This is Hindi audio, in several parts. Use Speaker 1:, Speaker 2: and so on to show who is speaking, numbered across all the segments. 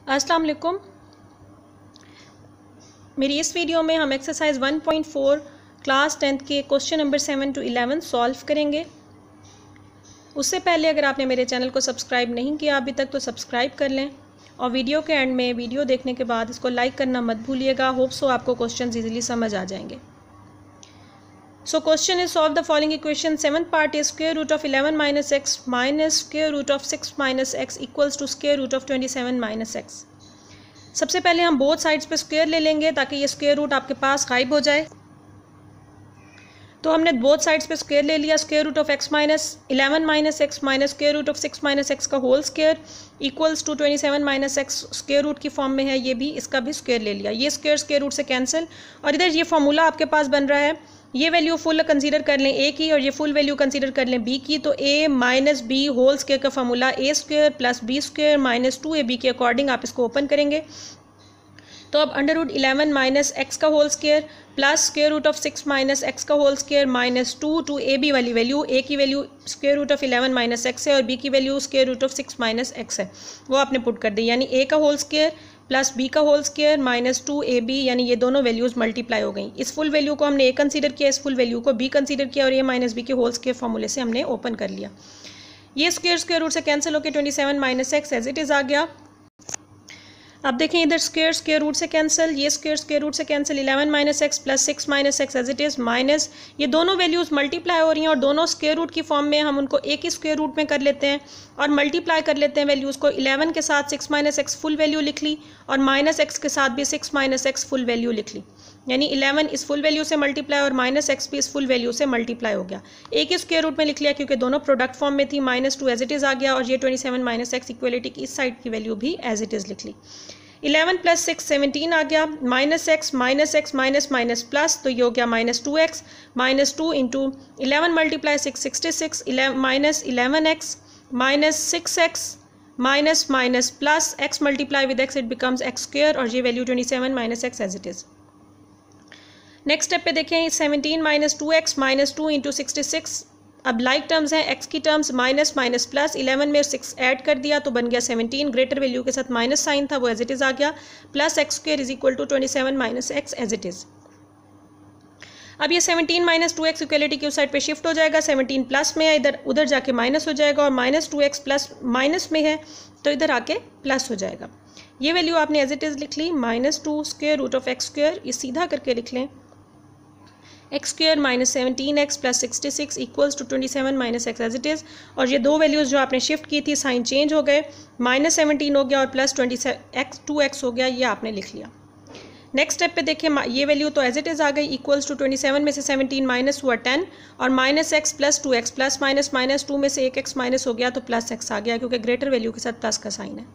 Speaker 1: अस्सलाम वालेकुम। मेरी इस वीडियो में हम एक्सरसाइज 1.4 क्लास 10th के क्वेश्चन नंबर 7 to 11 सॉल्व करेंगे। उससे पहले अगर आपने मेरे चैनल को सब्सक्राइब नहीं किया अभी तक तो सब्सक्राइब कर लें और वीडियो के एंड में वीडियो देखने के बाद इसको लाइक करना मत भूलिएगा। होप सो आपको क्वेश्चन ईजिली समझ आ जाएंगे। So question is solve the following equation. 7th part is square root of 11 minus x minus square root of 6 minus x equals to square root of 27 minus x. सबसे पहले हम बोथ साइड्स पे स्क्वायर ले लेंगे ताकि ये स्क्वायर रूट आपके पास गायब हो जाए। तो हमने बोथ साइड्स पे स्क्वायर ले लिया। Square root of x minus 11 minus x minus square root of 6 minus x का whole square equals to 27 minus x square root की फॉर्म में है। ये भी इसका भी स्क्वायर ले लिया। ये स्क्वायर स्क्वायर रूट से कैंसिल और इधर ये फॉर्मूला आपके पास बन रहा है। ये वैल्यू फुल कंसीडर कर लें ए की और ये फुल वैल्यू कंसीडर कर लें बी की। तो A minus B whole square का formula A square plus B square minus 2ab के अकॉर्डिंग आप इसको ओपन करेंगे। तो अब अंडर रूट 11 माइनस एक्स का whole square plus square root of 6 minus x का whole square minus 2 A B वाली वैल्यू। ए की value square root of 11 minus x है और बी की value square root of 6 minus x है, वो आपने पुट कर दी। यानी ए का होल स्क्वायर प्लस बी का होल स्क्वायर माइनस 2ab, यानी ये दोनों वैल्यूज़ मल्टीप्लाई हो गई। इस फुल वैल्यू को हमने ए कंसीडर किया, इस फुल वैल्यू को बी कंसीडर किया और ये माइनस बी के होल स्क्वायर फॉर्मूले से हमने ओपन कर लिया। ये स्क्वायर स्क्वायर रूट से कैंसिल होकर 27 minus x as it is आ गया। अब देखें इधर स्क्वायर स्क्वायर रूट से कैंसिल, ये स्क्वायर स्क्वायर रूट से cancel. 11 minus x plus 6 minus x as it is minus ये दोनों वैल्यूज़ मल्टीप्लाई हो रही हैं और दोनों स्क्वायर रूट की फॉर्म में हम उनको एक ही स्क्वायर रूट में कर लेते हैं और मल्टीप्लाई कर लेते हैं वैल्यूज़ को। 11 के साथ 6 माइनस एक्स फुल वैल्यू लिख ली और माइनस एक्स के साथ भी 6 माइनस एक्स फुल वैल्यू लिख ली। यानी 11 इस फुल वैल्यू से मल्टीप्लाई और माइनस एक्स भी इस फुल वैल्यू से मल्टीप्लाई हो गया। एक ही स्क्वायर रूट में लिख लिया क्योंकि दोनों प्रोडक्ट फॉर्म में थी। -2 एज इट इज़ आ गया और ये 27 माइनस एक्स इक्वलिटी की इस साइड की वैल्यू भी एज इट इज़ लिख ली। 11 प्लस 6 17 आ गया। Minus x minus minus plus, तो ये हो गया -2x minus 2 into 11 multiply 6 66 minus 11x minus 6x minus minus plus x multiply with x it becomes x square और ये value 27 minus x as it is. Next step पे देखें 17 माइनस 2x माइनस 2 इंटू 66। अब लाइक टर्म्स हैं, x की टर्म्स माइनस माइनस प्लस 11 में 6 ऐड कर दिया तो बन गया 17। ग्रेटर वैल्यू के साथ माइनस साइन था वो एज इट इज़ आ गया plus x square is equal to 27 minus x as it is. अब ये 17 माइनस 2x इक्वलिटी की उस साइड पे शिफ्ट हो जाएगा। 17 प्लस में है, इधर उधर जाके माइनस हो जाएगा और माइनस 2x प्लस माइनस में है तो इधर आके प्लस हो जाएगा। ये वैल्यू आपने एज इट इज़ लिख ली -2 square root of x square. ये सीधा करके लिख लें x square minus 17x plus 66 equals to 27 minus x as it is. और ये दो वैल्यूज़ जो आपने शिफ्ट की थी साइन चेंज हो गए, -17 हो गया और प्लस 2x हो गया, ये आपने लिख लिया। नेक्स्ट स्टेप पे देखिए ये वैल्यू तो एज इट इज़ आ गई इक्वल्स टू 27 में से 17 माइनस हुआ 10 और minus x plus 2x plus minus 2 में से 1x माइनस हो गया तो प्लस x आ गया क्योंकि ग्रेटर वैल्यू के साथ प्लस का साइन है।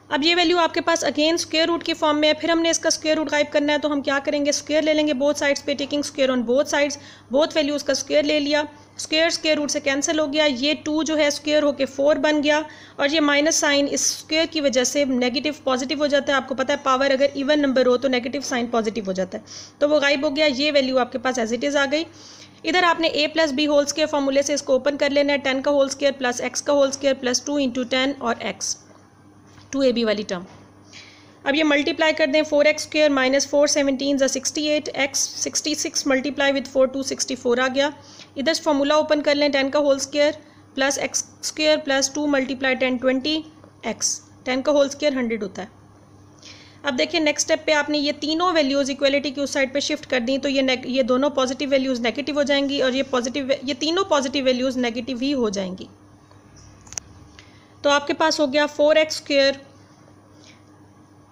Speaker 1: अब ये वैल्यू आपके पास अगेन स्क्वायर रूट की फॉर्म में है। फिर हमने इसका स्क्वायर रूट गायब करना है तो हम क्या करेंगे, स्क्वायर ले लेंगे बोथ साइड्स पे, taking square on both sides. Both values का स्क्वायर ले लिया, स्क्वायर स्क्वायर रूट से कैंसिल हो गया। ये 2 जो है स्क्वायर होके 4 बन गया और ये माइनस साइन इस स्क्वायर की वजह से नेगेटिव पॉजिटिव हो जाता है। आपको पता है पावर अगर इवन नंबर हो तो नेगेटिव साइन पॉजिटिव हो जाता है, तो वो गायब हो गया। ये वैल्यू आपके पास एज इट इज़ आ गई। इधर आपने a plus B whole square फॉर्मूले से इसको ओपन कर लेना है। 10 का होल स्क्वायर प्लस x का होल स्क्वायर प्लस 2 इंटू 10 और x 2ab वाली टर्म। अब ये मल्टीप्लाई कर दें 4x square minus 4 17 68 x 66 multiply with 4 264 आ गया। इधर फॉर्मूला ओपन कर लें 10 का whole square plus x square plus 2 multiply 10 20 x 10 का होल स्क्वायर 100 होता है। अब देखिए नेक्स्ट स्टेप पे आपने ये तीनों वैल्यूज़ इक्वलिटी की उस साइड पे शिफ्ट कर दी तो ये दोनों पॉजिटिव वैल्यूज़ नेगेटिव हो जाएंगी और ये तीनों पॉजिटिव वैल्यूज़ नेगेटिव ही हो जाएंगी। तो आपके पास हो गया 4x square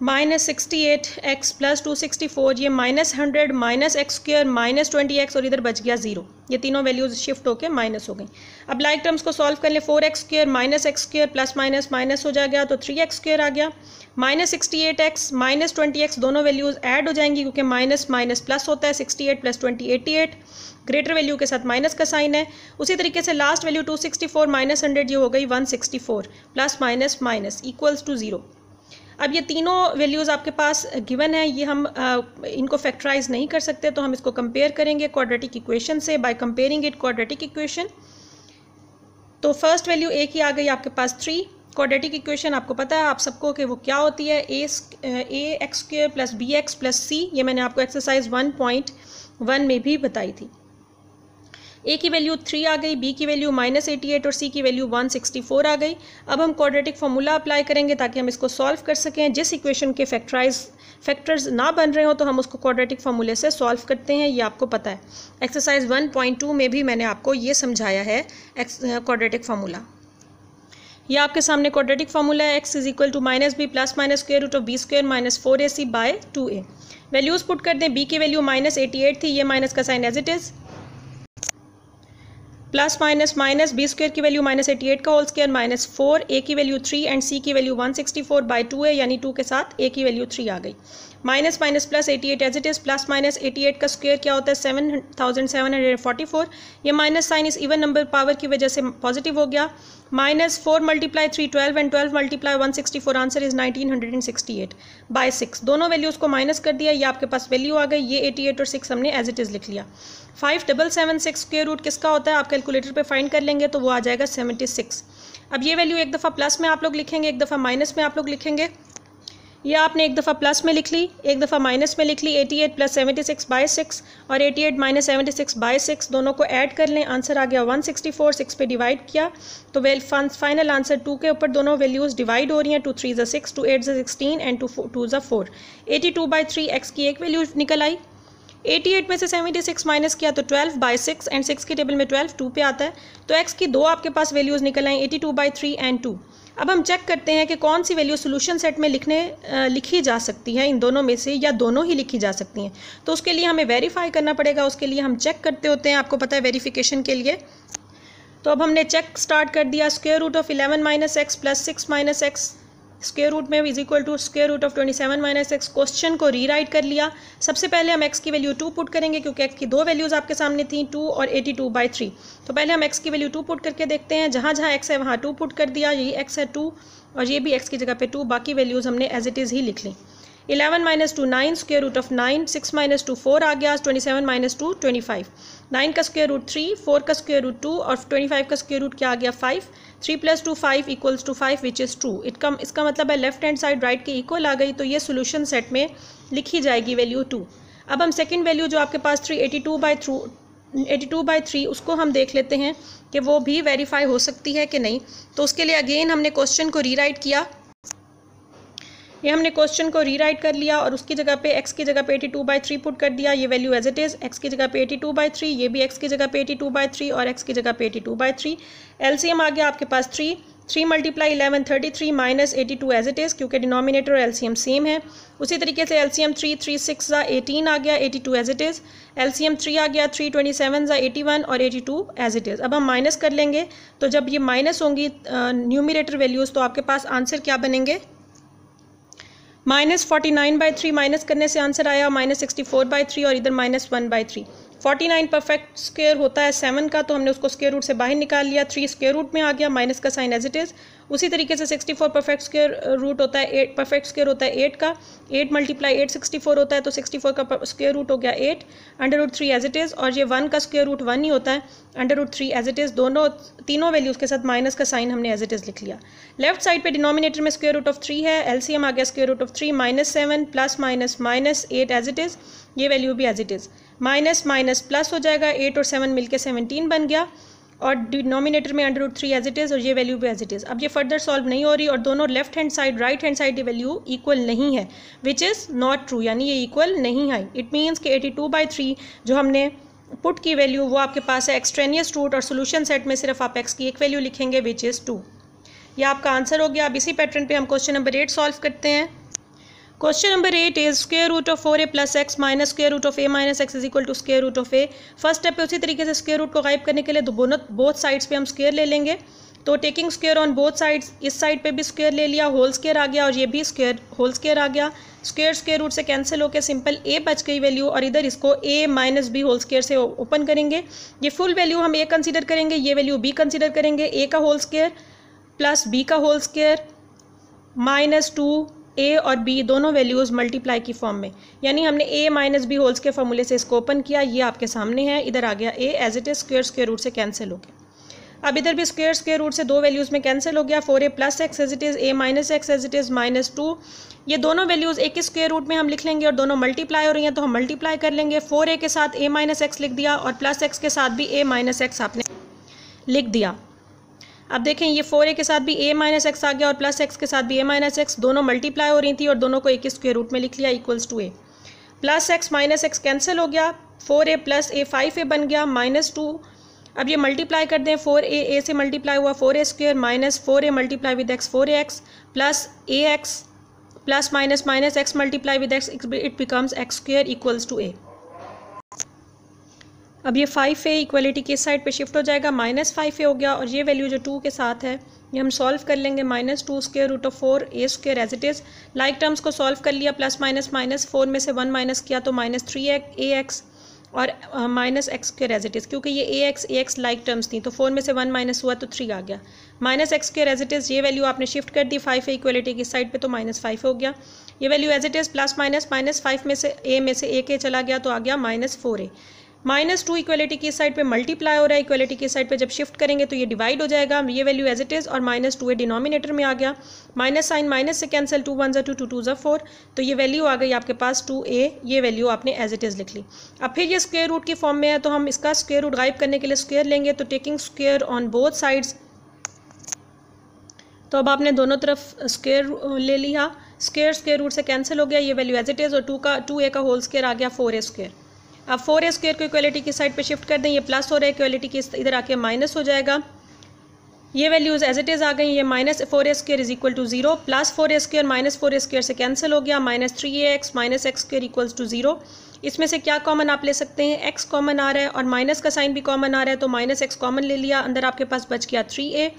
Speaker 1: minus 68x plus 264, ये -100 minus x square minus 20x और इधर बच गया 0। ये तीनों वैल्यूज शिफ्ट होकर माइनस हो गई। अब लाइक टर्म्स को सॉल्व कर ले। 4x square minus x square plus minus minus हो जाएगा तो 3x स्क्वायर आ गया। -68x माइनस 20x दोनों वैल्यूज ऐड हो जाएंगी क्योंकि माइनस माइनस प्लस होता है। 68 प्लस 20 88, ग्रेटर वैल्यू के साथ माइनस का साइन है। उसी तरीके से लास्ट वैल्यू 264 माइनस 100 ये हो गई 164 plus minus minus equals to 0। अब ये तीनों वैल्यूज़ आपके पास गिवन है, ये हम इनको फैक्टराइज नहीं कर सकते तो हम इसको कंपेयर करेंगे क्वाड्रेटिक इक्वेशन से। Bye comparing it quadratic equation तो फर्स्ट वैल्यू ए की आ गई आपके पास 3 क्वाड्रेटिक इक्वेशन आपको पता है आप सबको कि वो क्या होती है, A x square plus B x plus C. ये मैंने आपको एक्सरसाइज 1.1 में भी बताई थी। ए की वैल्यू 3 आ गई, बी की वैल्यू -88 और सी की वैल्यू 164 आ गई। अब हम क्वाड्रेटिक फार्मूला अप्लाई करेंगे ताकि हम इसको सॉल्व कर सकें। जिस इक्वेशन के फैक्टर्स ना बन रहे हो तो हम उसको क्वाड्रेटिक फार्मूले से सॉल्व करते हैं, ये आपको पता है। एक्सरसाइज 1.2 में भी मैंने आपको ये समझाया है क्वाड्रेटिक फार्मूला। ये आपके सामने क्वाड्रेटिक फार्मूला है, x is equal to -b plus minus square root of B square minus 4ac by 2a। Values put कर दें, b की वैल्यू -88 थी, ये माइनस का sign as it is, plus minus minus B square की वैल्यू -88 का होल स्क्वायर -4, ए की वैल्यू 3 एंड सी की वैल्यू 164 बाय 2a, यानी 2 के साथ ए की वैल्यू 3 आ गई। Minus minus plus 88 as it is, plus minus 88 का स्क्वायर क्या होता है 7744। ये माइनस साइन इस इवन नंबर पावर की वजह से पॉजिटिव हो गया। -4 × 3 12 एंड 12 × 164, आंसर इज 1968 बाय 6। दोनों वैल्यूज़ को माइनस कर दिया, ये आपके पास वैल्यू आ गई। ये 88 और 6 हमने एज इट इज़ लिख लिया। 5776 स्क्वायर रूट किसका होता है, आप कैलकुलेटर पे फाइंड कर लेंगे तो वो आ जाएगा 76। अब ये वैल्यू एक दफ़ा प्लस में आप लोग लिखेंगे, एक दफ़ा माइनस में आप लोग लिखेंगे। ये आपने एक दफ़ा प्लस में लिख ली, एक दफ़ा माइनस में लिख ली। 88 + 76 बाय 6 और 88 - 76 बाय 6 दोनों को ऐड कर लें, आंसर आ गया 164। 6 पे डिवाइड किया तो फाइनल आंसर 2 के ऊपर दोनों वैल्यूज़ डिवाइड हो रही हैं। 2 3 = 6, 2 8 = 16 एंड 2 2 = 4। 82/3 x की एक वैल्यू निकल आई। 88 में से 76 माइनस किया तो 12/6 एंड 6 की टेबल में 12 2 पे आता है, तो x की दो आपके पास वैल्यूज़ निकल आई, 82/3 एंड 2। अब हम चेक करते हैं कि कौन सी वैल्यू सोल्यूशन सेट में लिखी जा सकती है, इन दोनों में से या दोनों ही लिखी जा सकती हैं। तो उसके लिए हमें वेरीफाई करना पड़ेगा, उसके लिए हम चेक करते होते हैं, आपको पता है वेरिफिकेशन के लिए। तो अब हमने चेक स्टार्ट कर दिया। Square root of 11 - x plus 6 - x square root में is equal to square root of 27 - x। Question को रीराइट कर लिया। सबसे पहले हम x की वैल्यू 2 पुट करेंगे क्योंकि x की दो वैल्यूज़ आपके सामने थी, 2 और 82/3। तो पहले हम x की वैल्यू 2 पुट करके देखते हैं। जहाँ जहाँ x है वहाँ 2 पुट कर दिया, यही x है 2 और ये भी x की जगह पे 2, बाकी वैल्यूज़ हमने एज इट इज़ ही लिख ली। 11 - 2 9, स्क्वायर रूट ऑफ 9, 6 - 2 4 आ गया, 27 - 2 25। 9 का स्क्वायर रूट 3, 4 का स्क्वायर रूट 2 और 25 का स्क्वायर रूट क्या आ गया 5। 3 + 2 5 = 5 विच इज़ ट्रू। इसका मतलब है लेफ्ट हैंड साइड राइट के इक्वल आ गई, तो ये सोल्यूशन सेट में लिखी जाएगी वैल्यू 2। अब हम सेकंड वैल्यू जो आपके पास 82/3 उसको हम देख लेते हैं कि वो भी वेरीफाई हो सकती है कि नहीं। तो उसके लिए अगेन हमने क्वेश्चन को रीराइट किया। ये हमने क्वेश्चन को रीराइट कर लिया और उसकी जगह पे x की जगह पे 82/3 पुट कर दिया, ये value as it is. x की जगह पे 82/3, ये भी x की जगह पे 82/3 और x की जगह पे 82/3। एलसीएम आ गया आपके पास 3 × 11 33 - 82 एज इट इज़, क्योंकि डिनोमिनेटर और एलसीएम सेम है। उसी तरीके से एलसीएम 3 3 6 = 18 आ गया, 82 एज इट इज़। एलसीएम 3 आ गया 3 27 = 81 और 82 एज इट इज़। अब हम माइनस कर लेंगे, तो जब ये माइनस होंगी न्यूमिनेटर वैल्यूज़ तो आपके पास आंसर क्या बनेंगे, -49/3 माइनस करने से आंसर आया -64/3 और इधर -1/3। 49 परफेक्ट स्क्वायर होता है 7 का, तो हमने उसको स्क्वायर रूट से बाहर निकाल लिया। 3 स्क्वायर रूट में आ गया, माइनस का साइन एज इट इज़। उसी तरीके से 64 परफेक्ट स्क्वायर रूट होता है 8, परफेक्ट स्क्वायर होता है 8 का। 8 × 8 64 होता है, तो 64 का स्क्वायर रूट हो गया 8 √3 एज इट इज़। और ये 1 का स्क्वायर रूट 1 ही होता है, √3 एज इट इज़। तीनों वैल्यूज़ के साथ माइनस का साइन हमने एज इट इज़ लिख लिया। लेफ्ट साइड पे डिनोमिनेटर में स्क्वायर रूट ऑफ 3 है, एलसीएम आ गया square root of 3 -7 ± -8 as it is. ये वैल्यू भी as it is. Minus minus plus हो जाएगा, 8 और 7 मिलके 17 बन गया और डिनोमिनेटर में √3 एज इट इज़ और ये वैल्यू भी एज इट इज़। अब ये फर्दर सॉल्व नहीं हो रही और दोनों left hand side right hand side की वैल्यू इक्वल नहीं है, विच इज़ नॉट ट्रू, यानी ये इक्वल नहीं है। इट मीन्स कि 82/3 जो हमने पुट की वैल्यू वो आपके पास है एक्सट्रेनियस रूट और सोल्यूशन सेट में सिर्फ आप x की एक वैल्यू लिखेंगे विच इज़ 2। यह आपका आंसर हो गया। अब इसी पैटर्न पे हम क्वेश्चन नंबर 8 सॉल्व करते हैं। Question number 8 is square root of 4a + x minus square root of a - x is equal to square root of a। First step पे उसी तरीके से स्क्वायर रूट को गायब करने के लिए बोथ साइड्स पे हम स्क्वायर ले लेंगे। तो taking square on both sides, इस साइड पे भी स्क्वायर ले लिया, होल स्क्वायर आ गया और ये भी स्क्वायर होल स्क्वायर आ गया। स्क्वायर रूट से कैंसिल होकर सिंपल a बच गई वैल्यू और इधर इसको a - b होल स्क्वायर से ओपन करेंगे। ये फुल वैल्यू हम a कंसिडर करेंगे, ये वैल्यू b कंसिडर करेंगे। a का होल स्क्वायर प्लस b का होल स्क्वायर -2 a और b दोनों वैल्यूज़ मल्टीप्लाई की फॉर्म में, यानी हमने a - b होल्स के फॉर्मूले से इसको ओपन किया। ये आपके सामने है, इधर आ गया a as it is, square root से कैंसिल हो गया। अब इधर भी स्क्वायर रूट से दो वैल्यूज़ में कैंसिल हो गया, 4a plus x as it is, a minus x as it is, -2। ये दोनों वैल्यूज़ एक ही स्क्वायर रूट में हम लिख लेंगे और दोनों मल्टीप्लाई हो रही हैं तो हम मल्टीप्लाई कर लेंगे। 4a के साथ a माइनस एक्स लिख दिया और प्लस एक्स के साथ भी a माइनस एक्स आपने लिख दिया। अब देखें ये 4a के साथ भी a माइनस एक्स आ गया और प्लस एक्स के साथ भी a माइनस एक्स, दोनों मल्टीप्लाई हो रही थी और दोनों को एक ही स्क्वायर रूट में लिख लिया, equals to a। Plus x minus x cancel हो गया, 4a प्लस a 5a बन गया, -2। अब ये मल्टीप्लाई कर दें, 4a a से मल्टीप्लाई हुआ 4a square minus 4a multiply with x 4ax plus ax plus minus minus x multiply with x, it becomes x square equals to a। अब ये 5a इक्वलिटी की साइड पे शिफ्ट हो जाएगा, -5a हो गया और ये वैल्यू जो 2 के साथ है ये हम सॉल्व कर लेंगे, -2 square root of 4a square as it is. Like terms को सॉल्व कर लिया, प्लस माइनस माइनस, 4 में से 1 माइनस किया तो -3ax और minus x square as it is, क्योंकि ये ax लाइक टर्म्स थी तो 4 में से 1 माइनस हुआ तो 3 आ गया, -x square as it is. ये वैल्यू आपने शिफ्ट कर दी 5a इक्वलिटी की साइड पे तो -5 हो गया। ये value as it is plus minus -5 में से a चला गया तो आ गया -4a। -2 इक्वलिटी की साइड पे मल्टीप्लाई हो रहा है, इक्वलिटी की साइड पे जब शिफ्ट करेंगे तो ये डिवाइड हो जाएगा, ये वैल्यू एज इट इज़ और -2a डिनोमिनेटर में आ गया, माइनस साइन माइनस से कैंसिल, 2 1 2 2 2 4, तो ये वैल्यू आ गई आपके पास 2a। ये वैल्यू आपने एज इट इज़ लिख ली। अब फिर ये स्क्वायर रूट की फॉर्म में है तो हम इसका स्क्वायर रूट गायब करने के लिए स्क्वायर लेंगे, तो taking square on both sides, तो अब आपने दोनों तरफ स्क्वायर ले लिया, स्क्वायर रूट से कैंसिल हो गया, ये वैल्यू एज इट इज़ और 2a का होल स्क्वायर आ गया 4a स्क्वायर। अब 4a स्क्वायर को इक्वलिटी की साइड पे शिफ्ट कर दें, ये प्लस हो रहा है, इक्वलिटी की इधर आके माइनस हो जाएगा, ये वैल्यूज एज इट इज़ आ गई, ये -4a square is equal to 0, plus 4a square -4a square से कैंसिल हो गया, -3ax minus x square equals to 0। इसमें से क्या कॉमन आप ले सकते हैं, x कॉमन आ रहा है और माइनस का साइन भी कॉमन आ रहा है तो -x कॉमन ले लिया, अंदर आपके पास बच गया 3a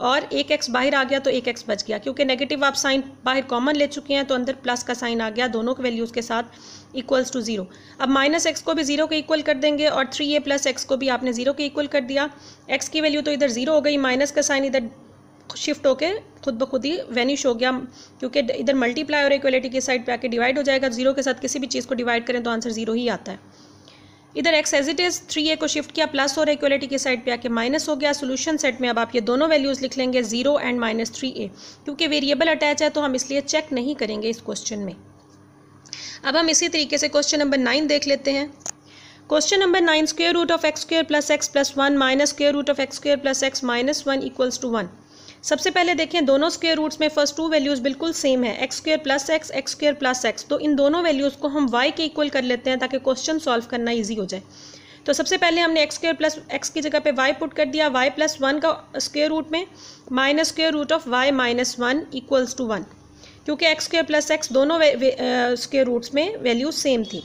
Speaker 1: और 1x बाहर आ गया तो 1x बच गया, क्योंकि नेगेटिव आप साइन बाहर कॉमन ले चुके हैं तो अंदर प्लस का साइन आ गया दोनों के वैल्यूज़ के साथ इक्वल्स टू 0। अब -x को भी 0 के इक्वल कर देंगे और 3a प्लस x को भी आपने 0 के इक्वल कर दिया, x की वैल्यू तो इधर 0 हो गई, माइनस का साइन इधर शिफ्ट होके खुद ब खुद ही वैनिश हो गया, क्योंकि इधर मल्टीप्लाई और इक्वलिटी की साइड पे आके डिवाइड हो जाएगा, 0 के साथ किसी भी चीज़ को डिवाइड करें तो आंसर 0 ही आता है। इधर x as it is 3a को शिफ्ट किया, प्लस और इक्वलिटी की साइड पे आके माइनस हो गया। सोल्यूशन सेट में अब आप ये दोनों वैल्यूज़ लिख लेंगे 0 एंड -3a, क्योंकि वेरिएबल अटैच है तो हम इसलिए चेक नहीं करेंगे इस क्वेश्चन में। अब हम इसी तरीके से क्वेश्चन नंबर 9 देख लेते हैं। Question number 9, square root of x square plus x plus 1 minus square root of x square plus x minus 1 equals to 1। सबसे पहले देखें दोनों स्क्वायर रूट्स में फर्स्ट टू वैल्यूज़ बिल्कुल सेम है, x square plus x square plus x, तो इन दोनों वैल्यूज़ को हम y के इक्वल कर लेते हैं ताकि क्वेश्चन सॉल्व करना ईजी हो जाए। तो सबसे पहले हमने x स्क्वायर प्लस x की जगह पे y पुट कर दिया, y प्लस 1 का स्क्वायर रूट में minus square root of y minus 1 equals to 1, क्योंकि x स्क्वायर प्लस x दोनों स्क्वायर रूट्स में वैल्यू सेम थी।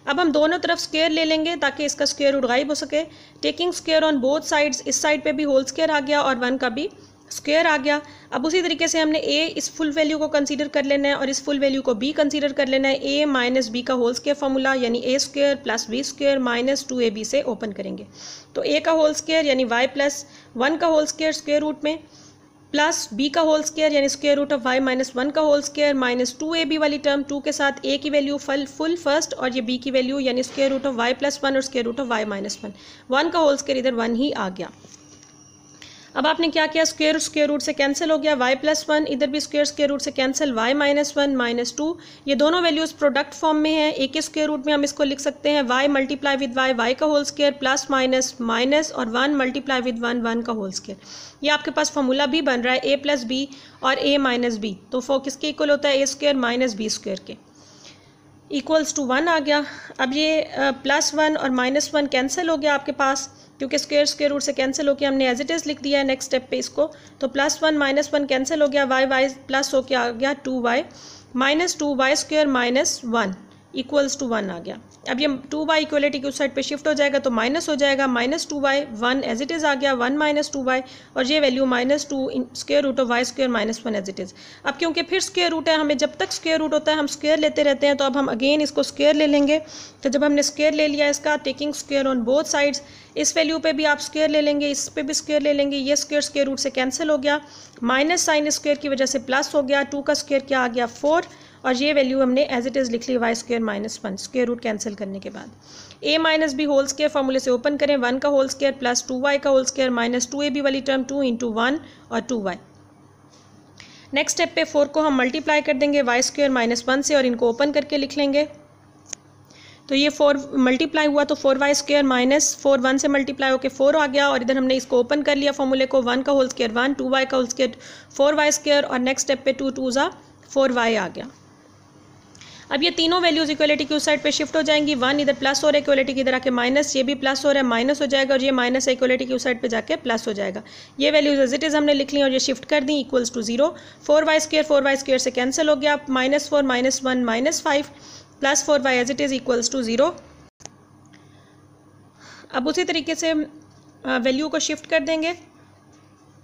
Speaker 1: अब हम दोनों तरफ स्क्वायर ले लेंगे ताकि इसका स्क्वायर रूट गायब हो सके, taking square on both sides, इस साइड पे भी होल स्क्वायर आ गया और 1 का भी स्क्वायर आ गया। अब उसी तरीके से हमने a इस फुल वैल्यू को कंसीडर कर लेना है और इस फुल वैल्यू को b कंसीडर कर लेना है, a माइनस b का होल स्क्वायर फार्मूला यानी a square plus b square minus 2ab से ओपन करेंगे, तो a का होल स्क्वायर यानी y प्लस 1 का होल स्क्वायर स्क्वायर रूट में प्लस b का होल स्क्वायर यानी square root of y minus 1 का होल स्क्वायर माइनस 2ab वाली टर्म, 2 के साथ a की वैल्यू फुल फर्स्ट और ये b की वैल्यू यानी square root of y plus 1 और square root of y minus 1, 1 का होल स्क्वायर इधर 1 ही आ गया। अब आपने क्या किया, स्क्वायर रूट से कैंसिल हो गया, y प्लस 1, इधर भी स्क्वायर रूट से कैंसिल, y माइनस 1 माइनस 2, ये दोनों वैल्यूज़ प्रोडक्ट फॉर्म में है, एक ही स्क्वायर रूट में हम इसको लिख सकते हैं y मल्टीप्लाई विद y का whole square plus minus minus और 1 मल्टीप्लाई विद 1 का होल स्क्वायर। ये आपके पास फॉर्मूला भी बन रहा है a प्लस बी और a माइनस बी, तो फो किसके इक्वल होता है, a square minus B square के, इक्वल्स टू 1 आ गया। अब ये प्लस 1 और माइनस 1 कैंसिल हो गया आपके पास, क्योंकि स्क्वायर रूट से कैंसिल होकर हमने एज इट इज़ लिख दिया है नेक्स्ट स्टेप पे इसको, तो प्लस 1 माइनस 1 कैंसिल हो गया, y प्लस होकर आ गया 2y minus 2y square minus 1 equals to 1 आ गया। अब ये 2y इक्वलिटी की उस साइड पे शिफ्ट हो जाएगा तो माइनस हो जाएगा, minus 2y 1 as it is आ गया, 1 माइनस 2y और ये value minus 2 square root of y square minus 1 as it is. अब क्योंकि फिर स्क्वायर रूट है, हमें जब तक स्क्वायर रूट होता है हम स्क्वायर लेते रहते हैं, तो अब हम अगेन इसको स्क्वायर ले लेंगे। तो जब हमने स्क्वायर ले लिया इसका, taking square on both sides, इस वैल्यू पे भी आप स्क्वायर ले लेंगे, इस पे भी स्क्वायर ले लेंगे, ये स्क्वायर रूट से कैंसिल हो गया, माइनस साइन स्क्वायर की वजह से प्लस हो गया, 2 का स्क्वायर क्या आ गया 4 और ये वैल्यू हमने एज इट इज़ लिख ली y square minus 1, square root cancel करने के बाद। a minus B whole square फॉर्मूले से ओपन करें, 1 का होल स्क्वायर प्लस 2y का होल स्क्वायर माइनस 2ab वाली टर्म 2 इंटू 1 और 2y। नेक्स्ट स्टेप पे 4 को हम मल्टीप्लाई कर देंगे वाई स्क्वायर माइनस 1 से और इनको ओपन करके लिख लेंगे। तो ये 4 मल्टीप्लाई हुआ तो 4y स्क्वायर माइनस 4 1 से मल्टीप्लाई होकर 4 आ गया और इधर हमने इसको ओपन कर लिया फॉर्मूले को, 1 का होल स्क्वायर 1, 2y का होल स्क्वायर 4y स्क्वायर और नेक्स्ट स्टेप पे 2 2 ज़ा 4y आ गया। अब ये तीनों वैल्यूज इक्वलिटी की उस साइड पे शिफ्ट हो जाएंगी, 1 इधर प्लस हो रहा है इक्वलिटी की इधर आके माइनस, ये भी प्लस हो रहा है माइनस हो जाएगा और ये माइनस है इक्वलिटी की उस साइड पे जाके प्लस हो जाएगा। ये वैल्यूज एज इट इज़ हमने लिख ली और ये शिफ्ट कर दी इक्वल्स टू 0। 4y स्क्वायर से कैंसिल हो गया, -4 -1 -5 plus 4y as it is equals to 0। अब उसी तरीके से वैल्यू को शिफ्ट कर देंगे,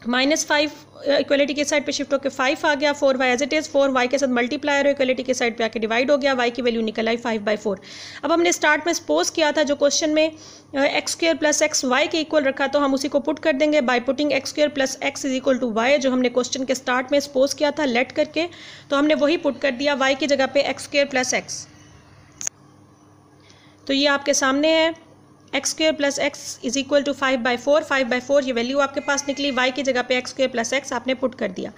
Speaker 1: -5 इक्वलिटी के साइड पे शिफ्ट होकर 5 आ गया, 4y as it is 4y के साथ मल्टीप्लाई और इक्वलिटी के साइड पे आके डिवाइड हो गया, y की वैल्यू निकल आई 5/4। अब हमने स्टार्ट में सपोज किया था जो क्वेश्चन में x square plus x y के इक्वल रखा, तो हम उसी को पुट कर देंगे by putting x square plus x is equal to y, जो हमने क्वेश्चन के स्टार्ट में सपोज किया था लेट करके, तो हमने वही पुट कर दिया y की जगह पे x स्क्वायर प्लस एक्स। तो ये आपके सामने है, x square plus x is equal to 5/4, 5/4 ये वैल्यू आपके पास निकली, y की जगह पे एक्स स्क्वायर प्लस एक्स आपने पुट कर दिया।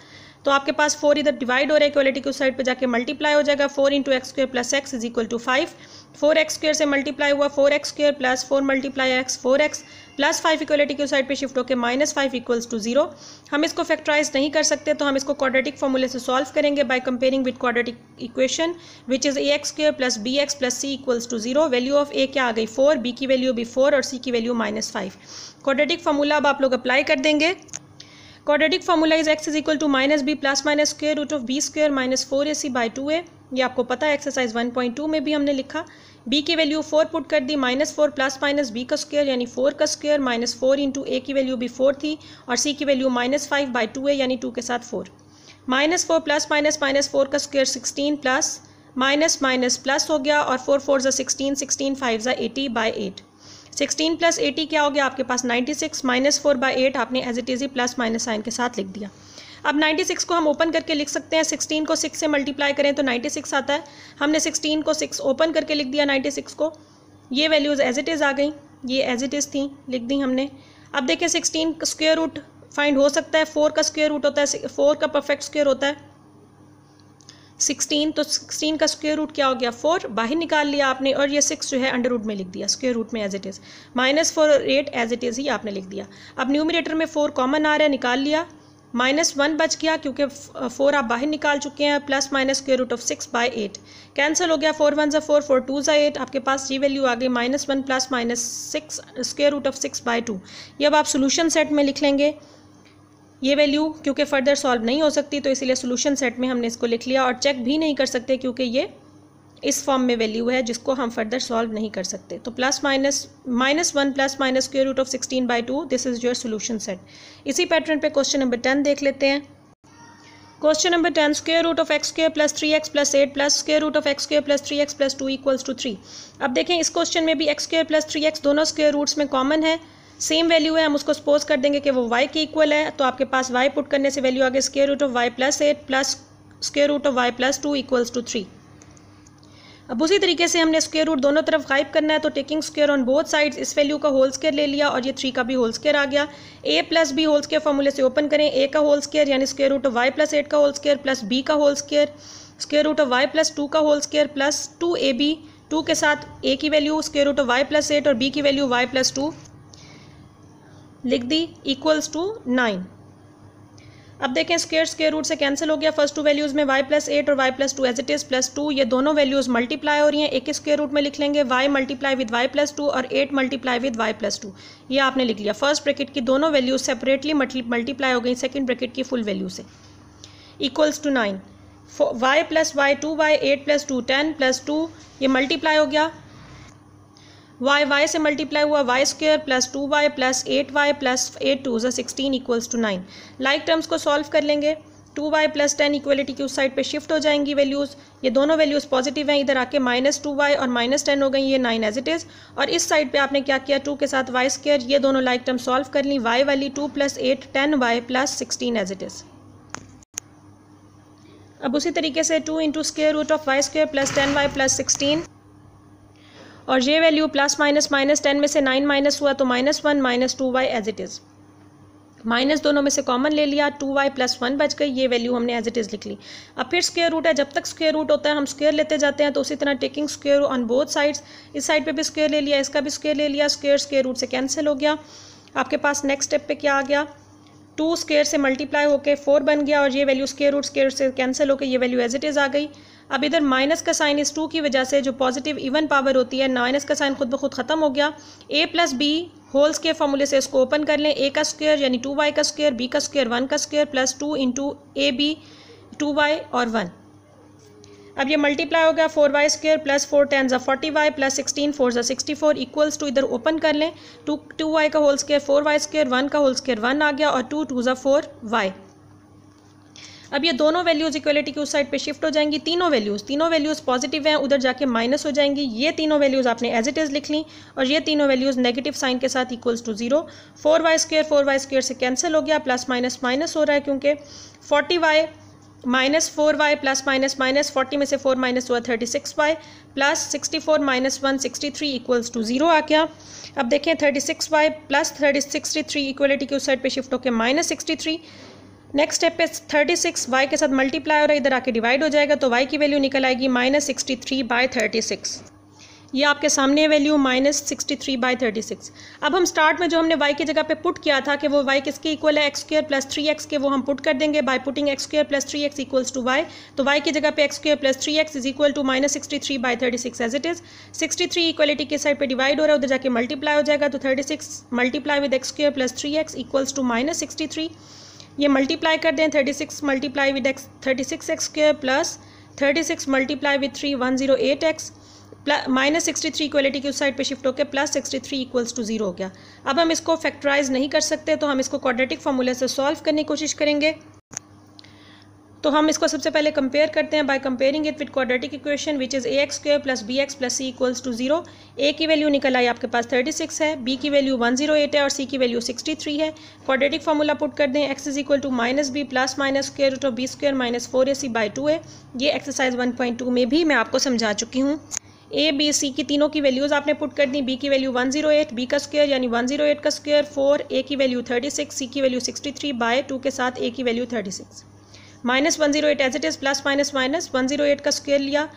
Speaker 1: तो आपके पास 4 इधर डिवाइड हो रहा है इक्वलिटी की उस साइड पे जाके मल्टीप्लाई हो जाएगा, 4 into x square plus x is equal to 5, 4x square से मल्टीप्लाई हुआ 4x square plus 4 multiply x 4x plus 5 equality की उस साइड पे शिफ्ट होकर -5 इक्वल्स टू 0। हम इसको फैक्टराइज नहीं कर सकते तो हम इसको क्वाड्रेटिक फॉर्मूले से सॉल्व करेंगे by comparing with quadratic equation which is ax square plus bx plus c equals to 0। Value of a क्या आ गई 4, b की वैल्यू भी 4 और c की वैल्यू -5। क्वाड्रेटिक फार्मूला अब आप लोग अप्लाई कर देंगे। Quadratic formula is x is equal to -b plus minus square root of b square minus 4ac by 2a। ये आपको पता है एक्सरसाइज 1.2 में भी हमने लिखा। b की वैल्यू 4 पुट कर दी, -4 प्लस माइनस b का स्क्वायर यानी 4 का स्क्वायर माइनस 4 इंटू a की वैल्यू भी 4 थी और c की वैल्यू -5 बाई 2a यानी 2 के साथ 4, -4 प्लस माइनस -4 का square 16 plus minus minus plus हो गया और 4 4 16, 16 5 80 बाई 8, 16 प्लस 80 क्या हो गया आपके पास 96, -4 बाई 8 आपने एज इट इज़ ही प्लस माइनस साइन के साथ लिख दिया। अब 96 को हम ओपन करके लिख सकते हैं, 16 को 6 से मल्टीप्लाई करें तो 96 आता है, हमने 16 को 6 ओपन करके लिख दिया 96 को, ये वैल्यूज़ एज इट इज़ आ गई, ये एज इट इज़ थी लिख दी हमने। अब देखें 16 का स्क्वायर रूट फाइंड हो सकता है, 4 का स्क्वायर रूट होता है, 4 का परफेक्ट स्क्वायर होता है 16, तो 16 का स्क्वायर रूट क्या हो गया 4, बाहर निकाल लिया आपने और ये 6 जो है अंडर रूट में लिख दिया स्क्वायर रूट में एज इट इज़, -4 और 8 एज इट इज़ ही आपने लिख दिया। अब न्यूमरेटर में 4 कॉमन आ रहा है, निकाल लिया, -1 बच गया क्योंकि 4 आप बाहर निकाल चुके हैं, plus minus square root of 6 by 8 cancel हो गया, 4 1 ज़ा 4, 4 2 ज़ा 8, आपके पास ये वैल्यू आ गई -1 plus minus 6 square root of 6 by 2। ये अब आप सोल्यूशन सेट में लिख लेंगे ये वैल्यू, क्योंकि फर्दर सॉल्व नहीं हो सकती तो इसीलिए सोल्यूशन सेट में हमने इसको लिख लिया और चेक भी नहीं कर सकते क्योंकि ये इस फॉर्म में वैल्यू है जिसको हम फर्दर सॉल्व नहीं कर सकते। तो plus minus -1 plus minus square root of 16 by 2, this is your solution set. इसी पैटर्न पे क्वेश्चन नंबर 10 देख लेते हैं। Question number 10, square root of x square plus 3x plus 8 plus square root of x square plus 3x plus 2 equals to 3। अब देखें इस क्वेश्चन में भी एक्स स्क्वायर प्लस 3x दोनों स्क्वायर रूट्स में कॉमन है, सेम वैल्यू है, हम उसको सपोज कर देंगे कि वो y के इक्वल है, तो आपके पास y पुट करने से वैल्यू आ गई square root of y plus 8 plus square root of y plus 2 equals to 3। अब उसी तरीके से हमने स्क्वायर रूट दोनों तरफ गायब करना है, तो taking square on both sides इस वैल्यू का होल स्क्वायर ले लिया और ये 3 का भी होल स्क्वायर आ गया। a plus B whole square फॉर्मूले से ओपन करें, a का होल स्क्वायर यानी square root of y plus 8 का होल स्क्वायर प्लस b का whole square square root of y plus 2 का होल स्क्वायर प्लस 2ab, 2 के साथ a की value square root of y plus 8 और b की वैल्यू y प्लस 2 लिख दी इक्वल्स टू 9। अब देखें स्क्वायर रूट से कैंसिल हो गया, फर्स्ट 2 वैल्यूज़ में y प्लस 8 और y plus 2 as it is plus 2, ये दोनों वैल्यूज़ मल्टीप्लाई हो रही हैं, एक स्क्वायर रूट में लिख लेंगे y multiply with y plus 2 और 8 मल्टीप्लाई विद y प्लस 2, ये आपने लिख लिया। फर्स्ट ब्रैकेट की दोनों वैल्यूज सेपरेटली मल्टीप्लाई हो गई सेकंड ब्रैकेट की फुल वैल्यू से, equals to 9, y plus y 2y 8 plus 2 10 plus 2, ये मल्टीप्लाई हो गया, y से मल्टीप्लाई हुआ y square plus 2y plus 8y plus 8 2 16 equals to 9। Like terms को सॉल्व कर लेंगे, 2y प्लस 10 इक्वलिटी की उस साइड पे शिफ्ट हो जाएंगी वैल्यूज़, ये दोनों वैल्यूज़ पॉजिटिव हैं, इधर आके -2y और -10 हो गई, ये 9 एज इट इज़। और इस साइड पे आपने क्या किया 2 के साथ y स्क्वायर, ये दोनों लाइक टर्म सॉल्व कर ली, y वाली 2 plus 8 10y plus 16 as it is. अब उसी तरीके से 2 into square root of y square plus 10y plus 16, और ये वैल्यू प्लस माइनस माइनस 10 में से 9 माइनस हुआ तो -1 minus 2y as it is, minus दोनों में से कॉमन ले लिया, 2y प्लस 1 बच गई, ये वैल्यू हमने एज इट इज़ लिख ली। अब फिर स्क्वायर रूट है, जब तक स्क्वायर रूट होता है हम स्क्वायर लेते जाते हैं, तो उसी तरह taking square on both sides, इस साइड पे भी स्क्वायर ले लिया, इसका भी स्क्वायर ले लिया, स्क्वायर रूट से कैंसिल हो गया। आपके पास नेक्स्ट स्टेप पे क्या आ गया, 2 स्क्वायर से मल्टीप्लाई होकर 4 बन गया, और ये वैल्यू स्क्वायर रूट से कैंसिल होकर ये वैल्यू एज इट इज़ आ गई। अब इधर माइनस का साइन इस 2 की वजह से जो पॉजिटिव इवन पावर होती है, माइनस का साइन खुद ब खुद ख़त्म हो गया। a plus B whole square फॉर्मूले से इसको ओपन कर लें, a का स्क्वायर यानी 2y का स्क्वायर, b का स्क्वायर 1 का square plus 2 into a b 2y और 1। अब ये मल्टीप्लाई हो गया, 4y square plus 4 10 40y plus 16 4 64 equals to, इधर ओपन कर लें, 2y का होल स्क्वायर 4y स्क्वायर 1 का होल स्क्वायर 1 आ गया, और 2 2 4y। अब ये दोनों वैल्यूज़ इक्वलिटी की उस साइड पे शिफ्ट हो जाएंगी, तीनों वैल्यूज़ पॉजिटिव हैं, उधर जाके माइनस हो जाएंगी। ये तीनों वैल्यूज़ आपने एज इट इज़ लिख ली, और ये तीनों वैल्यूज़ नेगेटिव साइन के साथ इक्वल्स टू 0। 4y स्क्वायर से कैंसिल हो गया, प्लस माइनस माइनस हो रहा है क्योंकि 40y minus 4y plus minus minus 40 में से 4 माइनस हुआ 36y plus 64 minus 1 63 equals to 0 आ गया। अब देखें 36y प्लस 63 इक्वलिटी की उस साइड पे शिफ्ट होकर माइनस 63। नेक्स्ट स्टेप पे 36 y के साथ मल्टीप्लाई हो रहा है, इधर आके डिवाइड हो जाएगा, तो y की वैल्यू निकल आएगी -63/36। ये आपके सामने वैल्यू -63/36। अब हम स्टार्ट में जो हमने y की जगह पे पुट किया था कि वो y किसके इक्वल है, x स्क्वायर प्लस 3x के, वो हम पुट कर देंगे by putting x square plus 3x equals to y। तो y की जगह पे x square plus 3x is equal to -63/36 as it is. 63 equality के साइड पे डिवाइड हो रहा है, उधर जाके मल्टीप्लाई हो जाएगा, तो 36 multiply with x square plus 3x equals to -63। ये मल्टीप्लाई कर दें, 36 multiply with x 36x square plus 36 multiply with 3 108x -63 equality की उस साइड पे शिफ्ट होकर प्लस 63 इक्वल्स टू 0 हो गया। अब हम इसको फैक्टराइज नहीं कर सकते, तो हम इसको क्वाड्रेटिक फार्मूले से सॉल्व करने की कोशिश करेंगे। तो हम इसको सबसे पहले कंपेयर करते हैं by comparing it with quadratic equation which is ax square plus bx plus c equals to 0। a की वैल्यू निकल आई आपके पास 36 है, b की वैल्यू 108 है, और c की वैल्यू 63 है। क्वाड्रेटिक फार्मूला पुट कर दें, x is equal to -b plus minus square root of b square minus 4ac/2a। ये एक्सरसाइज 1.2 में भी मैं आपको समझा चुकी हूँ। a b c की तीनों की वैल्यूज़ आपने पुट कर दी, b की वैल्यू 108, b का स्क्वायर यानी 108 का स्क्वायर 4, a की वैल्यू 36, c की वैल्यू 63/2 के साथ a की value 36, minus 108 as it is plus minus minus 108 का स्क्वायर लिया,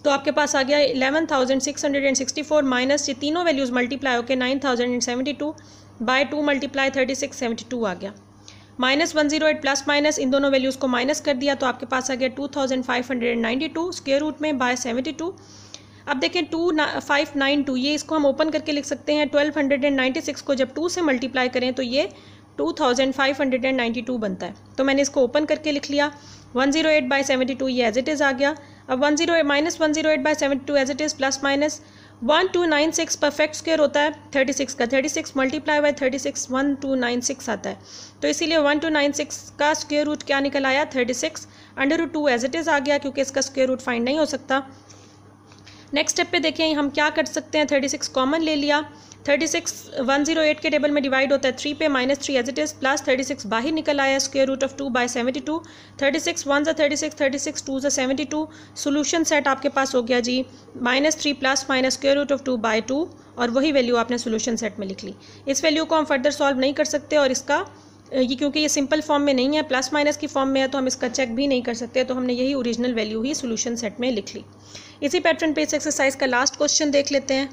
Speaker 1: तो आपके पास आ गया 11,664 माइनस ये तीनों वैल्यूज़ मल्टीप्लाई होकर 9,072/2 मल्टीप्लाई 36 72 आ गया। माइनस 108 प्लस माइनस इन दोनों वैल्यूज़ को माइनस कर दिया, तो आपके पास आ गया 2592 स्क्वायर रूट में बाय 72। अब देखें 2592, ये इसको हम ओपन करके लिख सकते हैं। 1296 को जब 2 से मल्टीप्लाई करें तो ये 2592 बनता है, तो मैंने इसको ओपन करके लिख लिया। 108/72 ये एज इट इज़ आ गया। अब 108/72 as it is plus minus 1296 perfect square होता है 36 का, 36 मल्टीप्लाई बाय 36 1296 आता है, तो इसीलिए 1296 का स्क्वायर रूट क्या निकल आया 36 √2 एज इट इज़ आ गया, क्योंकि इसका स्क्वायर रूट फाइंड नहीं हो सकता। नेक्स्ट स्टेप पे देखें हम क्या कर सकते हैं, 36 कॉमन ले लिया, 36 108 के टेबल में डिवाइड होता है 3 पे, -3 एज इट इज़ प्लस 36 बाहर निकल आया square root of 2/72। 36 1 36 36 2 72। Solution set आपके पास हो गया जी -3 plus minus square root of 2/2, और वही वैल्यू आपने सोल्यूशन सेट में लिख ली। इस वैल्यू को हम फर्दर सॉल्व नहीं कर सकते, और इसका ये क्योंकि ये सिंपल फॉर्म में नहीं है, प्लस माइनस की फॉर्म में है, तो हम इसका चेक भी नहीं कर सकते, तो हमने यही ओरिजिनल वैल्यू ही सोल्यूशन सेट में लिख ली। इसी पैटर्न पे इस एक्सरसाइज का लास्ट क्वेश्चन देख लेते हैं।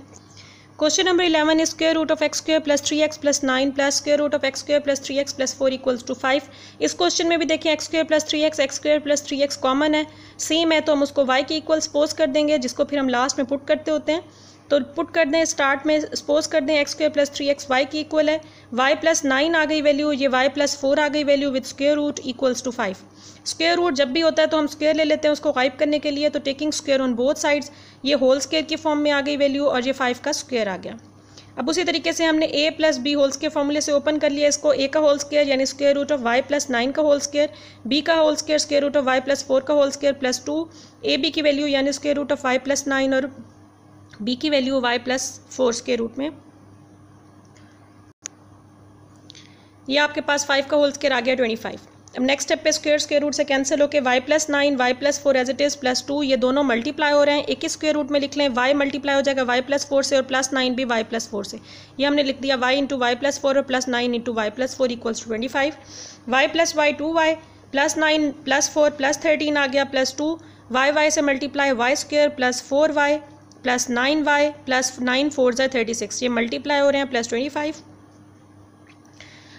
Speaker 1: Question number 11 is square root of x square plus 3x plus 9 plus square root of x square plus 3x plus 4 equals to 5। इस क्वेश्चन में भी देखें x square plus 3x x square plus 3x common है, सेम है, तो हम उसको y के इक्वल सपोज कर देंगे, जिसको फिर हम लास्ट में पुट करते होते हैं। तो पुट कर दें, स्टार्ट में सपोज कर दें x square plus 3x y की इक्वल है, y प्लस 9 आ गई वैल्यू, ये y प्लस 4 आ गई value with square root equals to 5। Square root जब भी होता है तो हम स्क्वायर ले लेते हैं उसको गायब करने के लिए, तो taking square on both sides, ये होल स्क्वायर की फॉर्म में आ गई वैल्यू, और ये 5 का स्क्वायर आ गया। अब उसी तरीके से हमने a plus B whole square फॉर्मूले से ओपन कर लिया इसको, a का होल स्क्वायर यानी square root of y plus 9 का होल स्क्वायर, b का whole square square root of y plus 4 का होल स्क्वायर प्लस 2, ab की वैल्यू यानी square root of y plus 9 और b की value y plus 4 square root में, ये आपके पास 5 का होल स्क्वायर आ गया 25। अब नेक्स्ट स्टेप पे स्क्वायर रूट से कैंसिल होकर y plus 9 y plus 4 as it is plus 2 ये दोनों मल्टीप्लाई हो रहे हैं, एक ही स्क्वायर रूट में लिख लें, y मल्टीप्लाई हो जाएगा y प्लस 4 से और प्लस 9 भी y प्लस 4से, ये हमने लिख दिया y इंटू वाई प्लस 4 और plus 9 into y plus 4 equals to 25, y plus y 2y plus 9 plus 4 plus 13 आ गया प्लस 2, y से multiply y square plus 4y plus 9y plus 9 4 ज़ा 36, ये मल्टीप्लाई हो रहे हैं प्लस 25।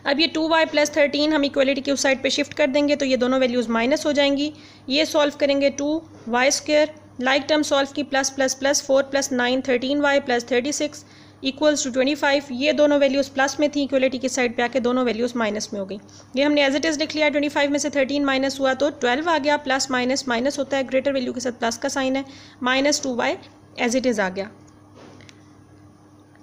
Speaker 1: अब ये 2y प्लस 13 हम इक्वलिटी की उस साइड पे शिफ्ट कर देंगे तो ये दोनों वैल्यूज़ माइनस हो जाएंगी, ये सॉल्व करेंगे 2y square, like term solve की plus plus plus 4 plus 9 13y plus 36 equals to 25, ये दोनों वैल्यूज़ प्लस में थी, इक्वलिटी की साइड पे आके दोनों वैल्यूज़ माइनस में हो गई। ये हमने एज इट इज़ लिख लिया, 25 में से 13 माइनस हुआ तो 12 आ गया, प्लस माइनस माइनस होता है, ग्रेटर वैल्यू के साथ प्लस का साइन है, minus 2y as it is आ गया।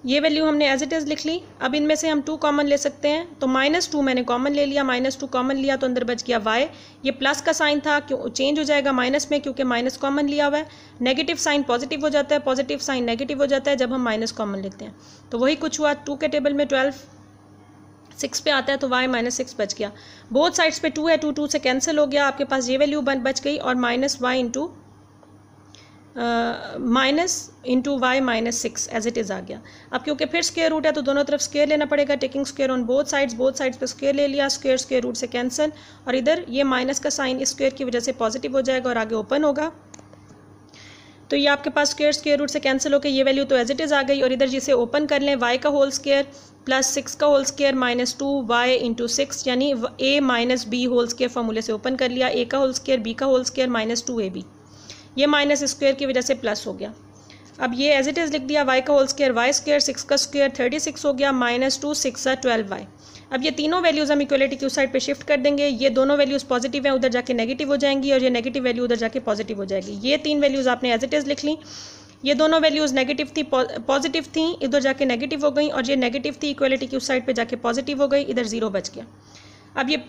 Speaker 1: ये वैल्यू हमने एज इट इज़ लिख ली। अब इनमें से हम 2 कॉमन ले सकते हैं, तो -2 मैंने कॉमन ले लिया, -2 कॉमन लिया तो अंदर बच गया y, ये प्लस का साइन था क्यों चेंज हो जाएगा माइनस में क्योंकि माइनस कॉमन लिया हुआ है, नेगेटिव साइन पॉजिटिव हो जाता है, पॉजिटिव साइन नेगेटिव हो जाता है जब हम माइनस कॉमन लेते हैं, तो वही कुछ हुआ। 2 के टेबल में 12 6 पे आता है तो y -6 बच गया, बोथ साइड्स पे 2 है, 2 2 से कैंसिल हो गया, आपके पास ये वैल्यू बच गई और minus y into minus into y -6 as it is आ गया। अब क्योंकि फिर स्क्वायर रूट है तो दोनों तरफ स्क्वायर लेना पड़ेगा, taking square on both sides पे स्क्वायर ले लिया, स्क्वायर रूट से कैंसिल और इधर ये माइनस का साइन इस स्क्वायर की वजह से पॉजिटिव हो जाएगा और आगे ओपन होगा, तो ये आपके पास स्क्वायर रूट से कैंसिल होकर ये वैल्यू तो एज इट इज़ आ गई और इधर जिसे ओपन कर लें y का होल स्क्वायर प्लस 6 का होल स्क्वायर -2y इंटू 6 यानी a minus B whole square फॉर्मूले से ओपन कर लिया, a का होल स्क्वायर b का होल स्क्वायर -2ab, ये माइनस स्क्वायर की वजह से प्लस हो गया। अब ये एज इट इज़ लिख दिया, y का होल स्क्वायर y स्क्वायर 6 का स्क्वायर 36 हो गया, -2 6 12y। अब ये तीनों वैल्यूज़ हम इक्वलिटी की उस साइड पे शिफ्ट कर देंगे, ये दोनों वैल्यूज़ पॉजिटिव हैं उधर जाके नेगेटिव हो जाएंगी और ये नेगेटिव वैल्यू उधर जाके पॉजिटिव हो जाएगी। ये 3 वैल्यूज़ आपने एज इट इज़ लिख ली, ये दोनों वैल्यूज़ नेगेटिव थी पॉजिटिव थी, इधर जाके नेगेटिव हो गई और ये नेगेटिव थी इक्वलिटी की उस साइड पर जाके पॉजिटिव हो गई, इधर 0 बच गया। अब ये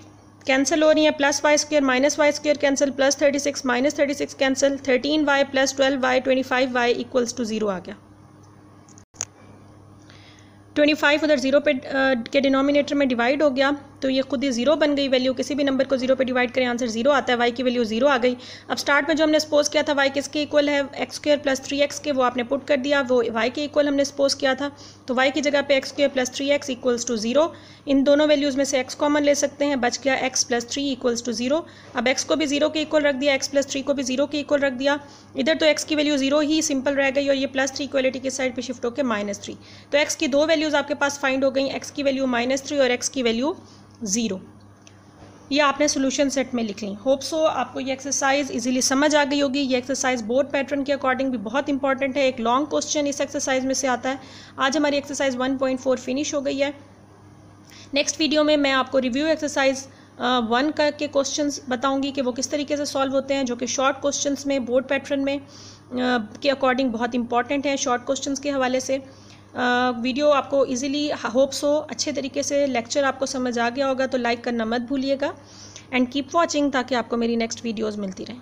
Speaker 1: कैंसिल हो रही है, plus y square minus y square cancel, plus 36 minus 36 cancel, 13y plus 12y 25y equals to 0 आ गया। 25 उधर 0 पे के डिनोमिनेटर में डिवाइड हो गया तो ये खुद ही 0 बन गई वैल्यू, किसी भी नंबर को 0 पे डिवाइड करें आंसर 0 आता है, y की वैल्यू 0 आ गई। अब स्टार्ट में जो हमने सपोज किया था y किसके इक्वल है, x स्क्वायर प्लस 3x के, वो आपने पुट कर दिया, वो y के इक्वल हमने सपोज किया था, तो y की जगह पे x square plus 3x equals to 0, इन दोनों वैल्यूज़ में से x कॉमन ले सकते हैं, बच गया x प्लस 3 इक्वल्स टू 0। अब x को भी 0 के इक्वल रख दिया, x प्लस 3 को भी 0 के इक्वल रख दिया, इधर तो x की वैल्यू 0 ही सिंपल रह गई और ये प्लस 3 इक्वलिटी की साइड पे शिफ्ट होकर -3, तो x की 2 वैल्यूज़ आपके पास फाइंड हो गई, x की वैल्यू -3 और x की वैल्यू 0। ये आपने सोल्यूशन सेट में लिख ली। होप सो आपको ये एक्सरसाइज इजीली समझ आ गई होगी। ये एक्सरसाइज बोर्ड पैटर्न के अकॉर्डिंग भी बहुत इंपॉर्टेंट है, एक लॉन्ग क्वेश्चन इस एक्सरसाइज में से आता है। आज हमारी एक्सरसाइज 1.4 फिनिश हो गई है। नेक्स्ट वीडियो में मैं आपको रिव्यू एक्सरसाइज 1 के क्वेश्चंस बताऊंगी कि वो किस तरीके से सॉल्व होते हैं, जो कि शॉर्ट क्वेश्चंस में बोर्ड पैटर्न में के अकॉर्डिंग बहुत इंपॉर्टेंट है। शॉर्ट क्वेश्चंस के हवाले से वीडियो आपको इजीली होप्स हो अच्छे तरीके से लेक्चर आपको समझ आ गया होगा, तो लाइक करना मत भूलिएगा एंड कीप वॉचिंग ताकि आपको मेरी नेक्स्ट वीडियोज़ मिलती रहें।